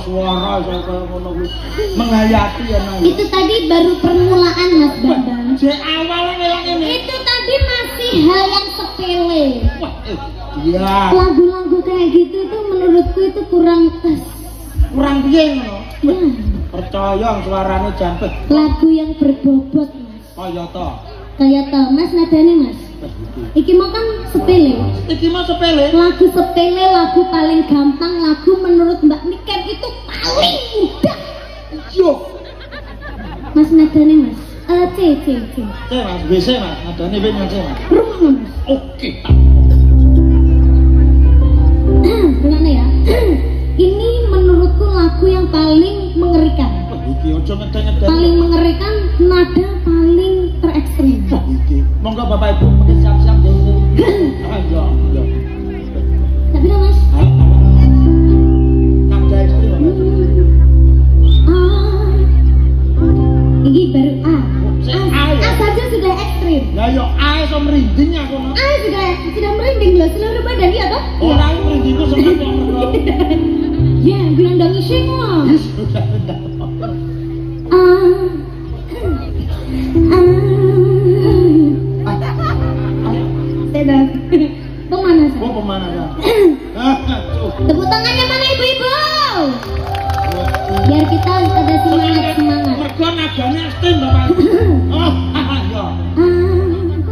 suara kaya ngono kuwi. Menghayati ya nang. Itu tadi baru permulaan Mas Bambang. Jek awal ngelak ini. Itu tadi masih hal yang sepele. Wah, iya. Lagu-lagu kayak gitu tuh menurutku itu kurang pas. Kurang piye ngono? Ya. Percaya suarane jampet. Lagu yang berbobot Mas. Kaya to. Kayak tau Mas nadane Mas. Iki mau kan sepele. Iki mah sepele. Lagu sepele, lagu paling gampang, lagu menurut Mbak Niken itu paling mudah. Yo. Mas nadane Mas. C. Mas, WC Mas, nadane wis Mas. Rumah Mas. Oke. Gimana ya? Ini menurutku lagu yang paling mengerikan. Wah, iki ojo ngedeng-ngedeng. Paling mengerikan, nada paling terekstrim. Wah, iki. Monggo Bapak Ibu mungkin siap-siap dulu. Ayo, yo. Tapi dah Mas. Nada ekstrim Bapak. Ini baru A. A saja sudah ekstrim. Ya yo A iso merinding aku no. A sudah merinding loh seluruh badan ya toh? Orang merindingku seneng kok mergo. Ya, bilang dong iseng loh. Yes, sudah. Tidak. Pemanasan. Oh, pemanasan. Tepuk tangannya mana ibu-ibu? Biar kita ada semangat. Mergo nadane ekstrim Bapak. Oh, yo.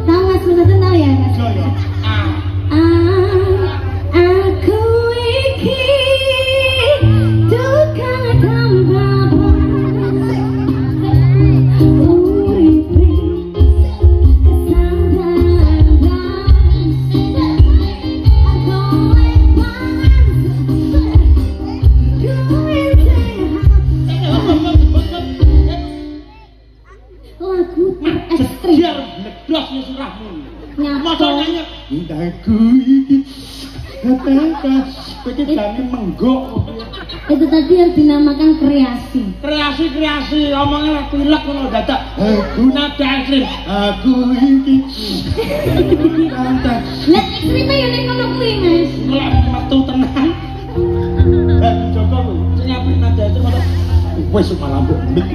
Tahu Mas Musa tahu ya Mas? Yo yo. A. Aku iki tukang tambah itu tadi yang dinamakan kreasi. Kreasi, omongnya pilek ngono dadak. Guna ekstrim. Aku iki. Lah ekstrimnya ya ning ngono kuwi, Mas. Lek metu tenan. Joko kuwi, sing apik nada itu ngono. Wis malah mbok mik.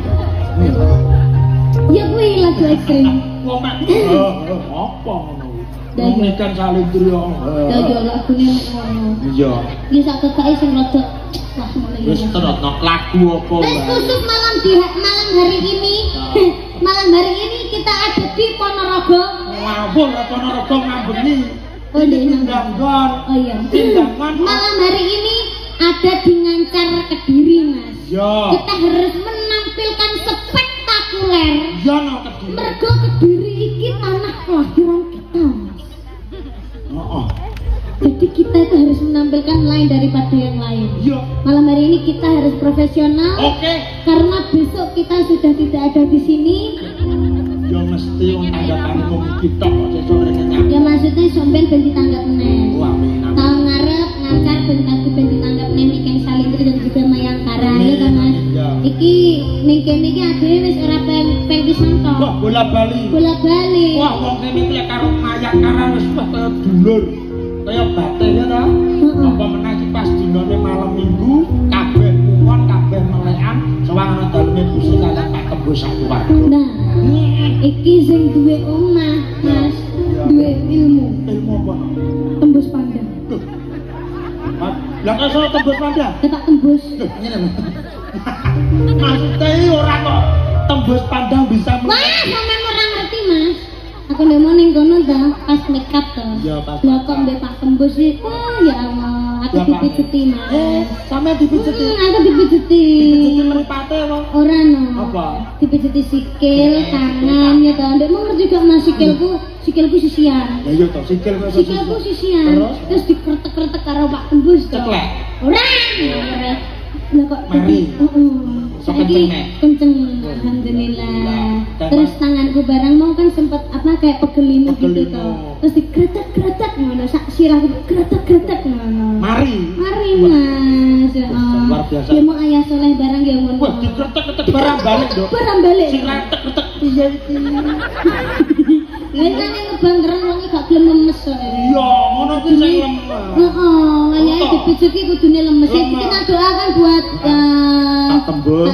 Ya kuwi lagu ekstrim. Wong mak. Apa ngono? Mengikan saling trio. Ya lagune ngono. Iya. Iki sak kekake sing rada wah ngono ya. Wis terotno lagu apa Wis khusus malam hari ini. Malam hari ini kita ada di Ponorogo. Ngawur Ponorogo ngambeni. Oh, di Ganggon. Oh iya. Tindakan. Malam hari ini ada di Ngancar Kediri, Mas. Ya. Kita harus menampilkan spektakuler. Ya no Kediri. Mergo Kediri iki tanah kelahiran kita, Mas. Heeh. Jadi kita itu harus menampilkan lain daripada yang lain. Iya. Malam hari ini kita harus profesional. Oke. Karena besok kita sudah tidak ada di sini. Ya mesti tanggapan wong kita kok sesuk rene. Ya maksudnya sampean ben ditanggap meneh. Wah, amin. Tahun ngarep Ngancar ben ditanggap meneh Niken Salintri dan juga Mayangkara ya kan Mas. Ya. Iki ning kene iki adewe wis ora peng pisan to. Wah, bola-bali. Bola-bali. Wah, wong kene iki lek karo Mayangkara wis wah kaya dulur. Kaya bate ya ta? Apa meneh iki pas dinane malam Minggu, kabeh kuwon, kabeh melekan, sawangan daleme busuk kalian Pak Tembus satu warga. Nah, iki sing duwe omah, Mas. Duwe ilmu. Ilmu apa? Tembus pandang. Lah kok iso tembus pandang? Ketak tembus. Ngene lho. Maksudnya ora kok tembus pandang bisa Wah, sampean ora ngerti, Mas. Aku ndek mau ning kono ta, pas make up to. Ya, pas. Lah kok mbek Pak Tembus iki, oh ya Allah, aku Ya, Pak. dipijeti, Mas. sampe dipijeti. Aku dipijeti. Dipijeti mripate apa? Ora no. Apa? Dipijeti sikil, tangan ya to. Ndek mau ngerti gak Mas sikilku sisian. Ya iya to, sikil kok. Sikilku sisian. Terus dikretek-kretek karo Pak Tembus to. Ceklek. Ora. Lah kok Mari. Heeh. So kenceng, Nek. Kenceng. Alhamdulillah. Terus tanganku barang mau kan sempet apa kayak pegelinu gitu Pegelinu. to. Terus dikretek-kretek ngono, sak sirahku kretek-kretek ngono. Mari. Mari Mas. Ya Allah. Luar biasa. Ya mau ayah soleh barang ya ngono. Wah, dikretek-kretek barang balik, Dok. Barang balik. Sing retek-retek piye iki? Lha nek ngebangkeren wong gak gelem lemes to. Iya, ngono kuwi sing lemah. Heeh, ngene dibujuki kudune lemes. Kita doakan buat Pak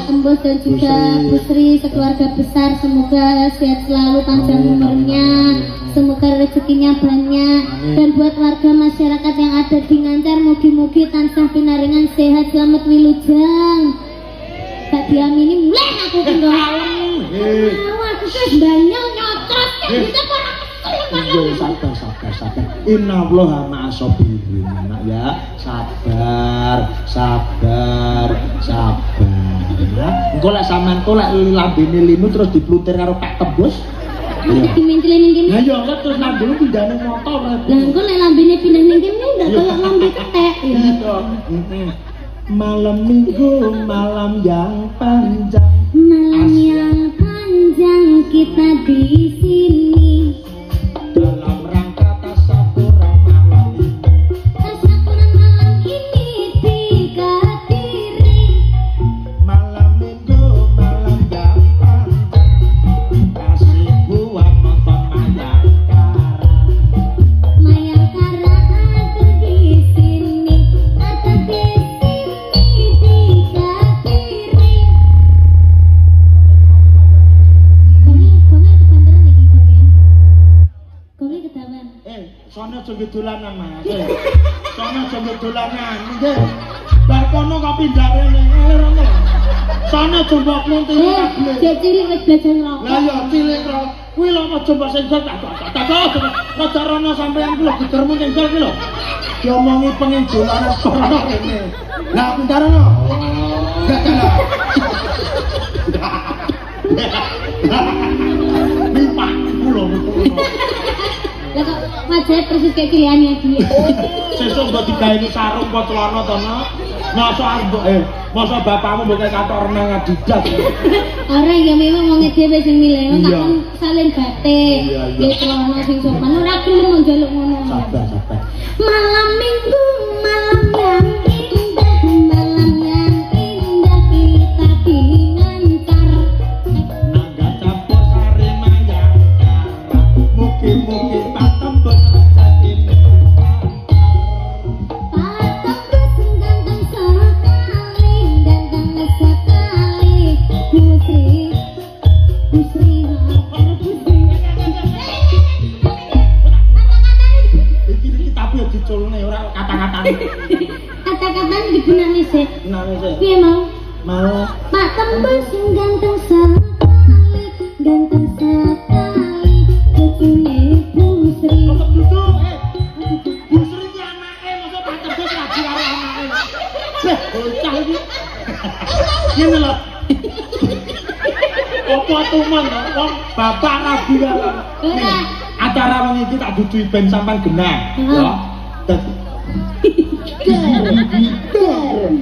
Tembus dan juga Bu Sri sekeluarga besar, semoga sehat selalu, panjang umurnya, semoga rezekinya banyak. Dan buat warga masyarakat yang ada di Ngancar, mugi-mugi tansah pinaringan sehat, selamat wilujeng. Tak diamini mulai aku kendor. Aku wis banyak nyocot kita ora sabar. Innallaha ma'as-sabirin, Nak ya. Sabar. Ya. Engko lek sampean kok lek lambene linu terus diplutir karo Pak Tembus. dimentil ning kene. Lah iya, terus lambene pindahane motor. Lah engko lek lambene pindah ning kene ndak kaya lambe ketek. Malam minggu, malam yang panjang. Malam yang panjang kita di sini. Dalam rangka tasyakuran malam ini. Tasyakuran malam ini dihadiri. Malam minggu, malam yang panjang. Kasih buat nonton Mayangkara ada di sini, ada di sini dihadiri. Konge ketahuan. Sono aja dolanan, Mas. Sono aja dolanan. Nggih. Bar kono kok pindah rene. Rono. Sono coba munti kabeh. Jek cilik wis belajar ngerokok. Lah ya cilik kok. Kuwi lho mau coba sing tak. Rada rono sampean kuwi lho gegermu ning jol kuwi lho. Diomongi pengen dolanan sono rene. Lah pindah rono. Lipat kulo. Lah kok wajah persis kayak kiliannya dia. Sesuk mbok digaweni sarung apa celana to, Nak? Masa bapakmu mbok kaya katok renang Adidas. Ora ya memang wong dhewe sing milih, tak kon salin batik. Iya. Ya celana sing sopan ora gelem njaluk ngono. Sabar. Malam minggu, malam yang indah, malam yang indah kita di Ngancar. Nangga campur sari Mayangkara. Mugi-mugi Pak Tembus rezekine Pak Tembus ganteng sekali, ganteng sekali. Busri. iki tapi ya diculne ora kata-katane. Kata-kata dibenani sih. Nang sih. Piye mau? Mau Pak Tembus ganteng sekali, ganteng sekali. Cucunya Busri. kok duduk Busri ki anake masa Pak Tembus lagi karo anake. Bocah iki. Ngene lho. Apa tuman wong bapak rabi karo. Ora. Acara wengi iki tak duduhi ben sampean genah. Ya.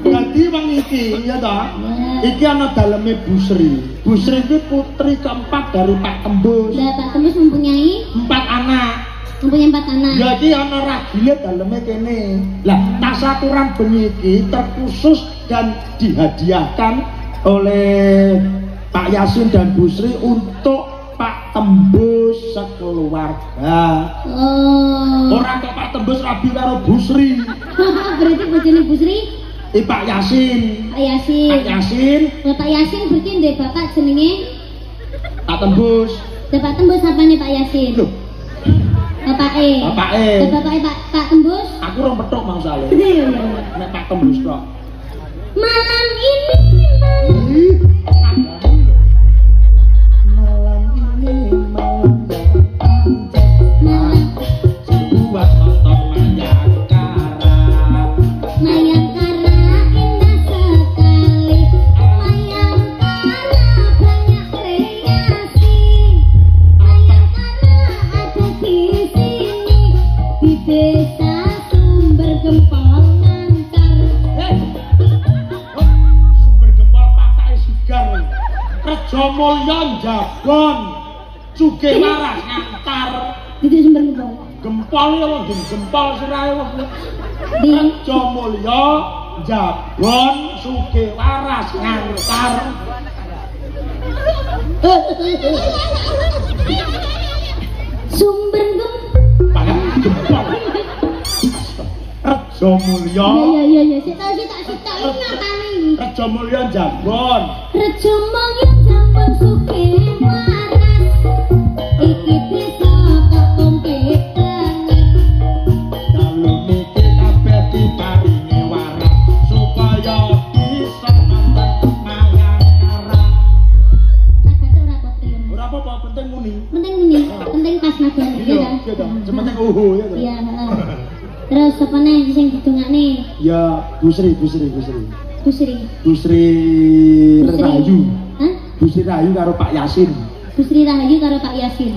Dadi wong iki ya ta. Iki ana daleme Busri. Busri iki putri keempat dari Pak Tembus. Lah Pak Tembus mempunyai 4 anak. 4 anak. Ya iki ana ragile daleme kene. Lah, tasyakuran bengi iki terkhusus dan dihadiahkan oleh Pak Yasin dan Busri untuk Pak Tembus sekeluarga. Oh. Orang kok Pak Tembus rabi karo Busri. Berarti bojone Busri Pak Yasin. Pak Yasin. Pak Yasin, Lah Pak Yasin berarti ndek bapak jenenge Pak Tembus. Lah Pak Tembus apane Pak Yasin? Loh, Bapake. bapake. Lah bapake Pak Tembus. Aku rong petuk mangsale. Iya. Nek Pak Tembus kok. Malam ini Malam ini malam yang panjang. Buat nonton Mayangkara. Mayangkara indah sekali. Mayangkara banyak kreasi. Mayangkara ada di sini, di desa Sumber Gempol Ngancar. Sumber Gempol patake sigar. Rejo Mulya Njabon. Cuge Waras Ngantar. Itu Sumber Gempol. Gempol ya lho, gempol sirahe wong. Di Rejo Mulya Njabon Cuge Waras Ngantar. Sumber gem. Banyak jempol. Rejo Mulya. Iya. Sita ini ngapane iki? Rejo Mulya Jambon. Rejo Mulya Jambon sugih waras. Iki desa kakompetan. Dalu niki kabeh diparingi waras supaya bisa nonton mayang karang. Kagate ora apa film. Ora apa-apa penting muni. Penting pas nadane Iya dong. Sementing uhu ya to. Iya, heeh. Terus apa nih sing didongakne? Ya Busri Busri. Rahayu. Hah? Busri Rahayu karo Pak Yasin. Busri Rahayu karo Pak Yasin.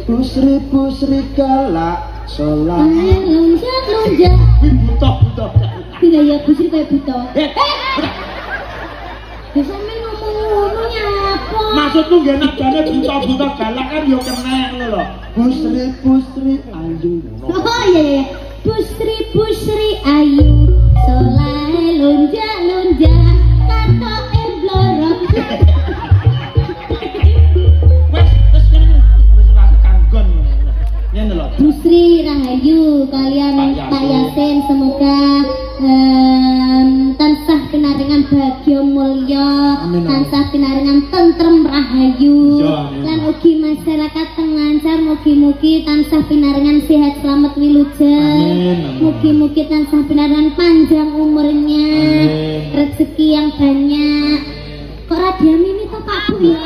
Busri galak sholat. Lonjak. Buta. Iya ya Busri kayak buta. Udah. Ya sampe ngomong-ngomongnya apa? Maksudku nggih najane buta galak kan yo kena ngono lho. Busri ayu. Oh iya. Busri ayu. Solai lonjak katoke blorok. Wes kene wis ora kanggon. Ngene lho. Busri Rahayu kalian Pak Yasin semoga tansah pinaringan bagya mulya, tansah pinaringan tentrem rahayu, lan ugi masyarakat tengancar mugi-mugi tansah pinaringan sehat selamat wilujeng, mugi-mugi tansah pinaringan panjang umurnya, rezeki yang banyak. Kok radiami ini to Pak Bu ya?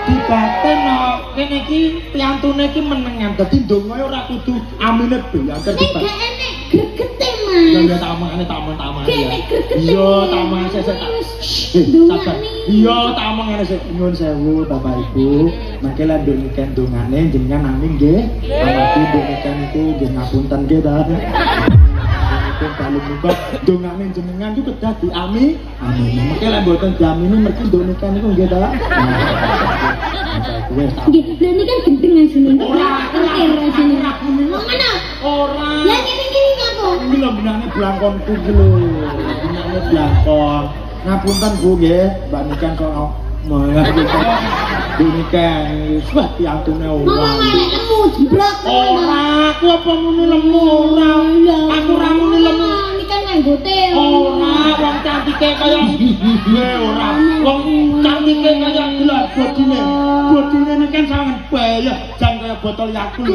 Dibaten no, kene iki piantune iki menengan. Dadi ndonga ora kudu amine banter Nek dibaten. gak enek gregete Ya Mas. ya tamane ya. Kene gregete. Iya tamane sesek. Sabar. Iya tamane sik nyuwun sewu Bapak Ibu. Mangke lan ndonga ndongane jenengan amin nggih. Amargi ndonga niku nggih ngapunten nggih ta. Pun kalau muka dongane jenengan itu kedah diami. Amin. Mangke lan mboten diamini mergi ndonga niku nggih ta. Nggih, lha ini kan gendeng asine. Ora. Asine. Mana? Ora. Lah ngene ngapa? Iki lho benane blangkonku iki lho. Benane blangkon. Ngapunten Bu nggih, Mbak Nikan kok Nikan wah piantune Ngomong ora. elek lemu jeblok. Ora, aku apa muni lemu ora. Aku ora muni lemu. Ini kan nganggote. Ora, wong cantike kaya ora. Wong cantike kaya gelar bodine. Bodine Nikan sangat bahaya, jan kaya botol Yakult.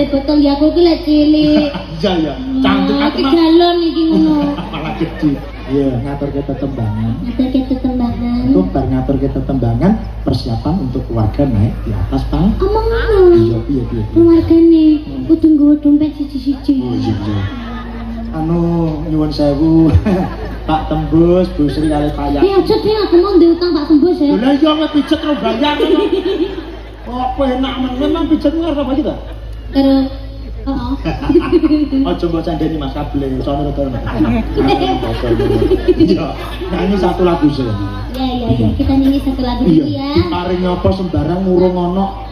Botol Yakult ki lek cilik. Iya ya, cantik aku mah. Galon iki ngono. Malah gede. Iya, ngaturke tetembangan. Ngaturke tetembangan. Untuk bar ngaturke tetembangan persiapan untuk keluarga naik di atas pang. Omong ngono. Iya. Keluargane kudu nggawa dompet siji-siji. Oh iya. Anu nyuwun sewu. Pak Tembus, Bu Sri kali Pak Yak. Aja deh aku mau ndek utang Pak Tembus ya. Lah iya nek pijet ro bayar. Apa enak men memang pijet ngarep apa kita? Karo oh. Ojo mbok candeni Mas Kable, sono to. Iya, nyanyi satu lagu sih. Ya, kita nyanyi satu lagu dulu ya. Paring apa sembarang ngurung ono.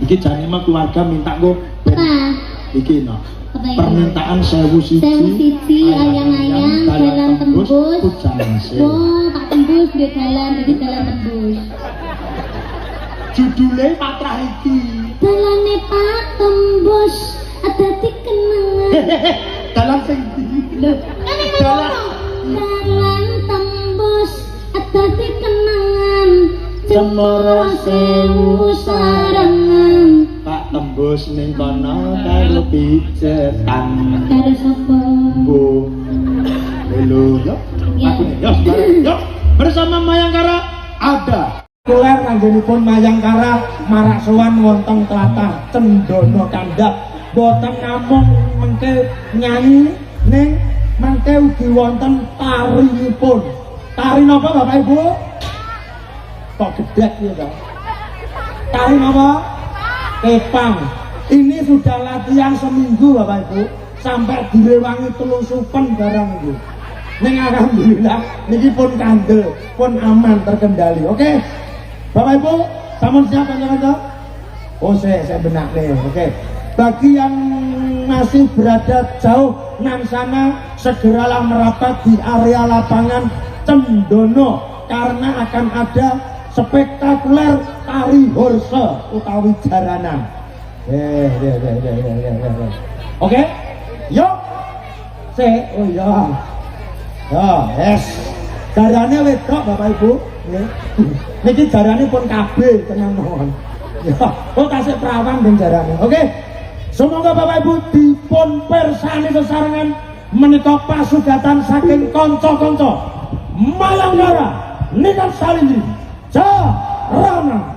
Iki jane mah keluarga minta go. Apa? Iki no. Apa ini? Permintaan sewu siji. Ayang-ayang, dalan tembus. Oh, Pak Tembus dia dalan, jadi dalan tembus. Judulnya Patra iki. Dalane Pak Tembus, ada di kenangan. Dalam sing Loh, kan yang ngomong. Dalan tembus, ada di kenangan. Cemoro sewu sarangan. Pak Tembus ning kono karo pijetan. Karo sapa? Bu. Halo, yuk. Yuk. Bersama Mayangkara ada kuler anggenipun Mayangkara marak sowan wonten tlatah Cendana Kandhap. Boten namung mengke nyanyi ning mengke ugi wonten tarinipun. Tari napa Bapak Ibu? Kok gedek ya, Kak? Tari napa? Kepang. Ini sudah latihan seminggu Bapak Ibu, sampai direwangi telung supen barang itu. Ning alhamdulillah niki pun kandel, pun aman terkendali. Oke. Bapak Ibu, sampun siap panjenengan? Oh, saya benak nih. Oke. Bagi yang masih berada jauh nang sana, segeralah merapat di area lapangan Cendana karena akan ada spektakuler tari horse utawi jaranan. Oke, yuk, oh iya, yes, jarane wedok bapak ibu, niki jarane pun KB tenang mohon, ya, kok tasik perawan dan jarane, oke, semoga bapak ibu dipun persani sesarengan menika pasugatan saking konco-konco Mayanggara Nikan Salindri Jarana.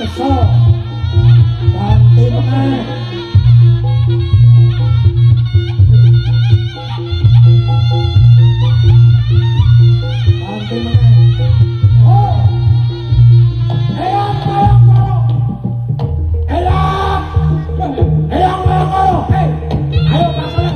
asal